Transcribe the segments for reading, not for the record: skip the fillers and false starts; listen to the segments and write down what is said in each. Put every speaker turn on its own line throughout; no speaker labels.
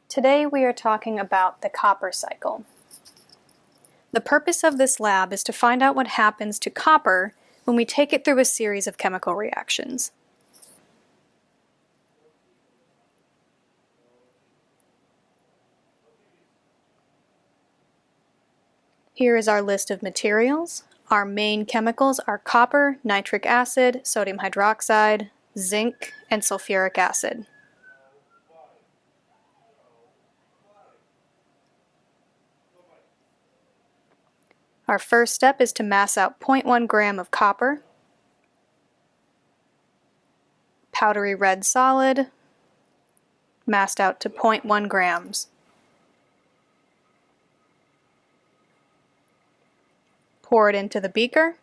Today we are talking about the copper cycle. The purpose of this lab is to find out what happens to copper when we take it through a series of chemical reactions. Here is our list of materials. Our main chemicals are copper, nitric acid, sodium hydroxide, zinc, and sulfuric acid. Our first step is to mass out 0.1 gram of copper, powdery red solid, massed out to 0.1 grams. Pour it into the beaker.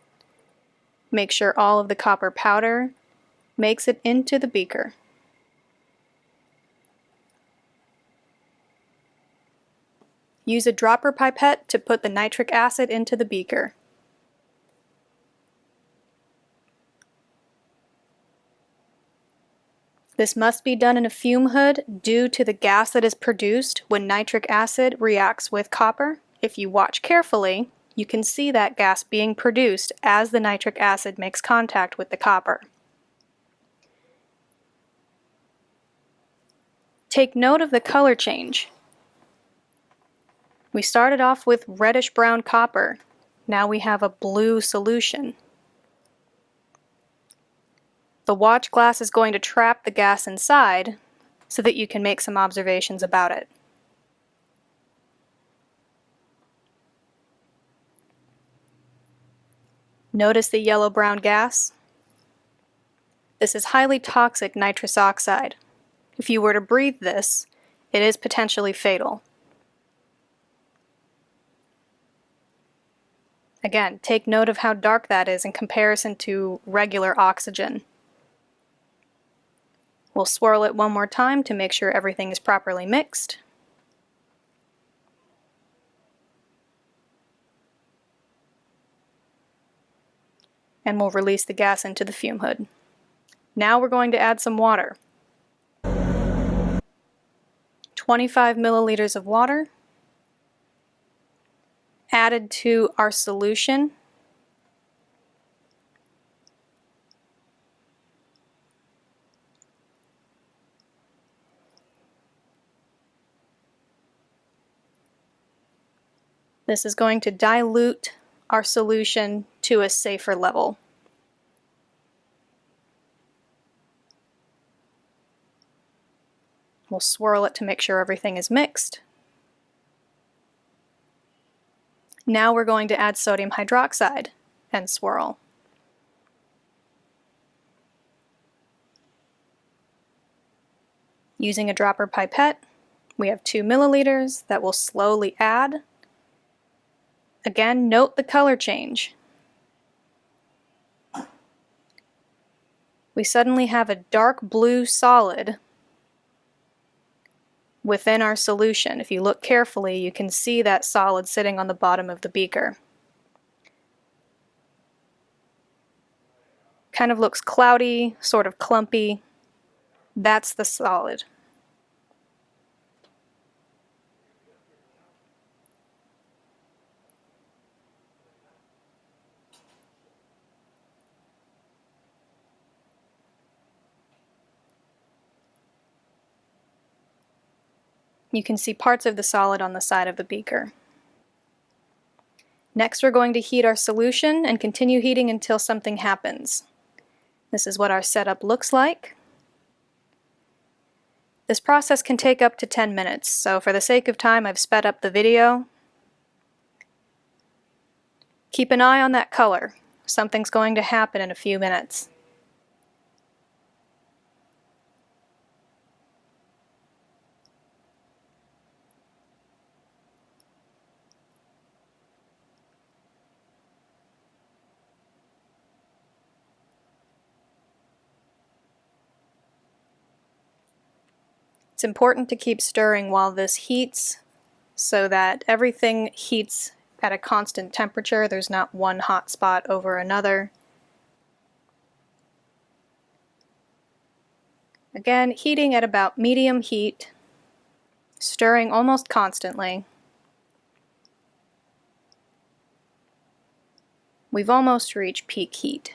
Make sure all of the copper powder makes it into the beaker. Use a dropper pipette to put the nitric acid into the beaker. This must be done in a fume hood due to the gas that is produced when nitric acid reacts with copper. If you watch carefully, you can see that gas being produced as the nitric acid makes contact with the copper. Take note of the color change. We started off with reddish-brown copper. Now we have a blue solution. The watch glass is going to trap the gas inside so that you can make some observations about it. Notice the yellow-brown gas? This is highly toxic nitrous oxide. If you were to breathe this, it is potentially fatal. Again, take note of how dark that is in comparison to regular oxygen. We'll swirl it one more time to make sure everything is properly mixed. And we'll release the gas into the fume hood. Now we're going to add some water. 25 milliliters of water added to our solution. This is going to dilute our solution to a safer level. We'll swirl it to make sure everything is mixed. Now we're going to add sodium hydroxide and swirl. Using a dropper pipette, we have 2 milliliters that we'll slowly add. Again, note the color change. We suddenly have a dark blue solid within our solution. If you look carefully, you can see that solid sitting on the bottom of the beaker. Kind of looks cloudy, sort of clumpy. That's the solid. You can see parts of the solid on the side of the beaker. Next, we're going to heat our solution and continue heating until something happens. This is what our setup looks like. This process can take up to 10 minutes, so for the sake of time, I've sped up the video. Keep an eye on that color. Something's going to happen in a few minutes. It's important to keep stirring while this heats so that everything heats at a constant temperature. There's not one hot spot over another. Again, heating at about medium heat stirring almost constantly. We've almost reached peak heat.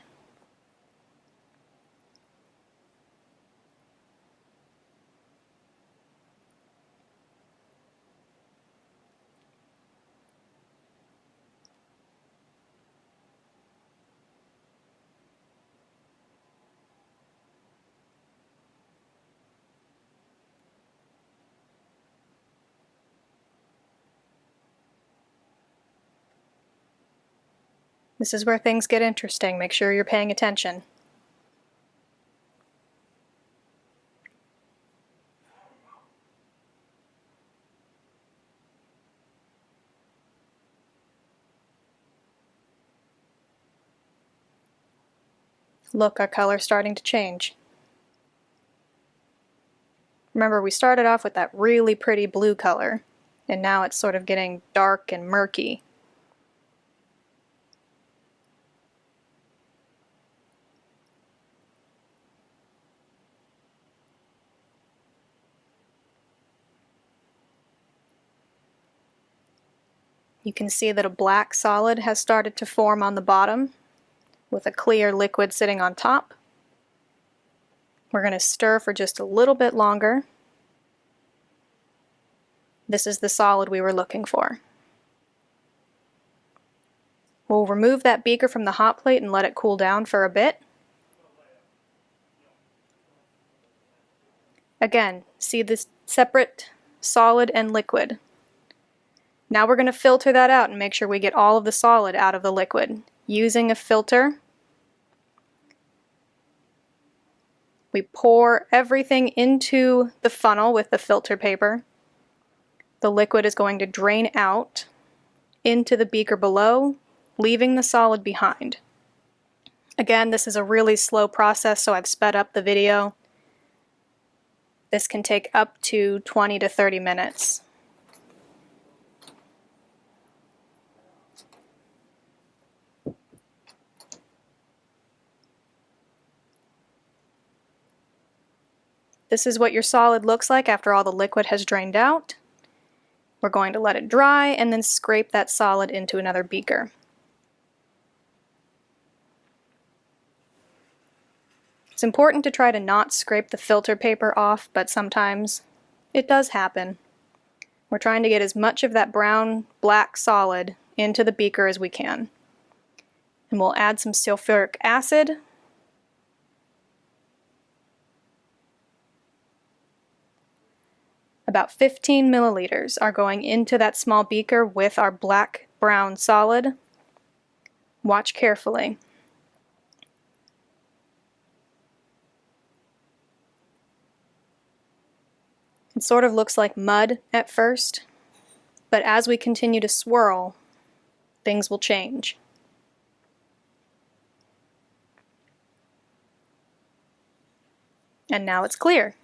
This is where things get interesting. Make sure you're paying attention. Look, our color's starting to change. Remember, we started off with that really pretty blue color, and now it's sort of getting dark and murky. You can see that a black solid has started to form on the bottom with a clear liquid sitting on top. We're going to stir for just a little bit longer. This is the solid we were looking for. We'll remove that beaker from the hot plate and let it cool down for a bit. Again, see this separate solid and liquid. Now we're going to filter that out and make sure we get all of the solid out of the liquid. Using a filter, we pour everything into the funnel with the filter paper. The liquid is going to drain out into the beaker below, leaving the solid behind. Again, this is a really slow process, so I've sped up the video. This can take up to 20 to 30 minutes. This is what your solid looks like after all the liquid has drained out. We're going to let it dry and then scrape that solid into another beaker. It's important to try to not scrape the filter paper off, but sometimes it does happen. We're trying to get as much of that brown black solid into the beaker as we can. And we'll add some sulfuric acid. About 15 milliliters are going into that small beaker with our black-brown solid. Watch carefully. It sort of looks like mud at first, but as we continue to swirl, things will change. And now it's clear.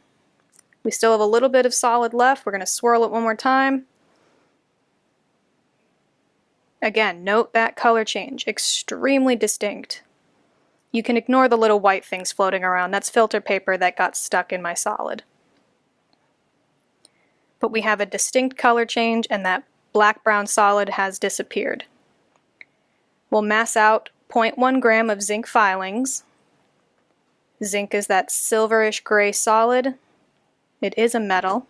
We still have a little bit of solid left. We're going to swirl it one more time. Again, note that color change, extremely distinct. You can ignore the little white things floating around. That's filter paper that got stuck in my solid. But we have a distinct color change, and that black-brown solid has disappeared. We'll mass out 0.1 gram of zinc filings. Zinc is that silverish gray solid. It is a metal.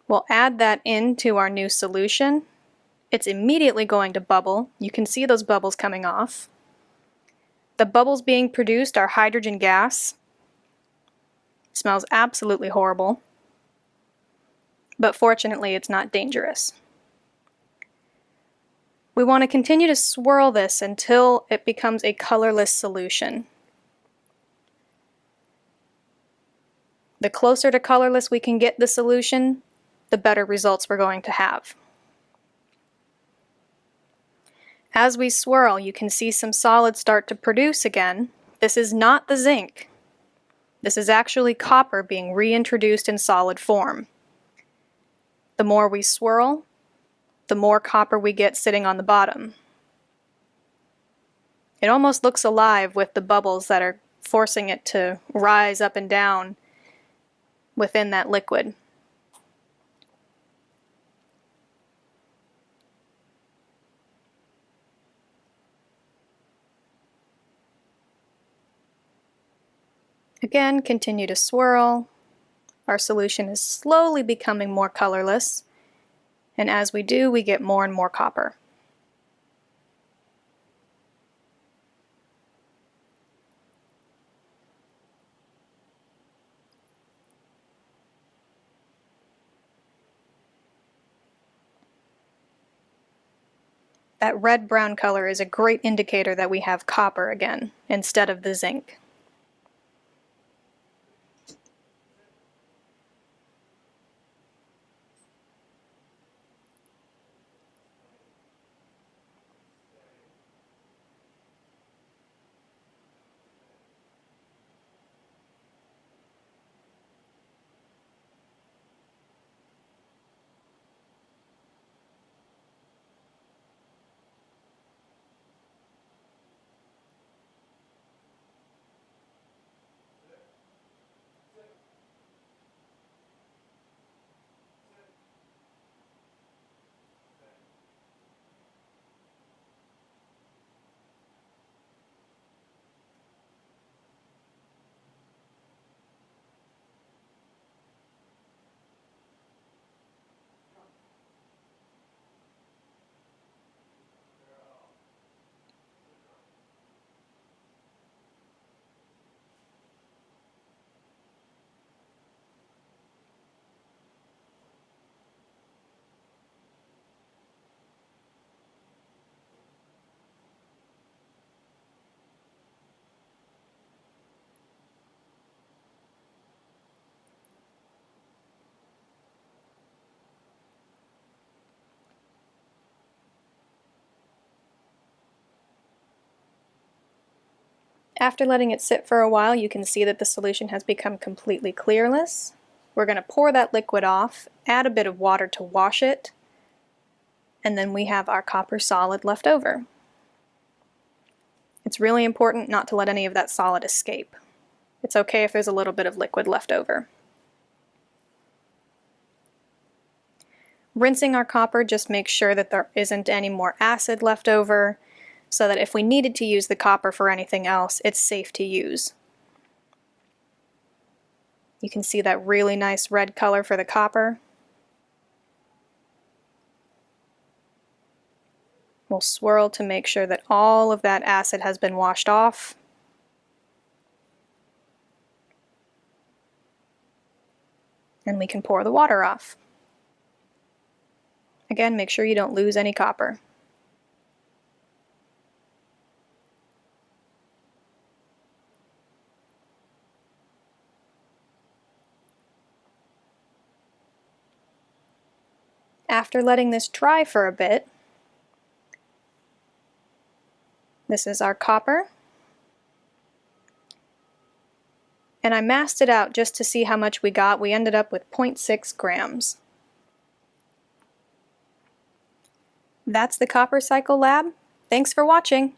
We'll add that into our new solution. It's immediately going to bubble. You can see those bubbles coming off. The bubbles being produced are hydrogen gas. It smells absolutely horrible. But fortunately, it's not dangerous. We want to continue to swirl this until it becomes a colorless solution. The closer to colorless we can get the solution, the better results we're going to have. As we swirl, you can see some solids start to produce again. This is not the zinc. This is actually copper being reintroduced in solid form. The more we swirl, the more copper we get sitting on the bottom. It almost looks alive with the bubbles that are forcing it to rise up and down. within that liquid. Again, continue to swirl. Our solution is slowly becoming more colorless, and as we do, we get more and more copper. That red-brown color is a great indicator that we have copper again, instead of the zinc. After letting it sit for a while, you can see that the solution has become completely clearless. We're going to pour that liquid off, add a bit of water to wash it, and then we have our copper solid left over. It's really important not to let any of that solid escape. It's okay if there's a little bit of liquid left over. Rinsing our copper just makes sure that there isn't any more acid left over, so that if we needed to use the copper for anything else, it's safe to use. You can see that really nice red color for the copper. We'll swirl to make sure that all of that acid has been washed off. And we can pour the water off. Again, make sure you don't lose any copper. After letting this dry for a bit, this is our copper. And I massed it out just to see how much we got. We ended up with 0.6 grams. That's the Copper Cycle Lab. Thanks for watching.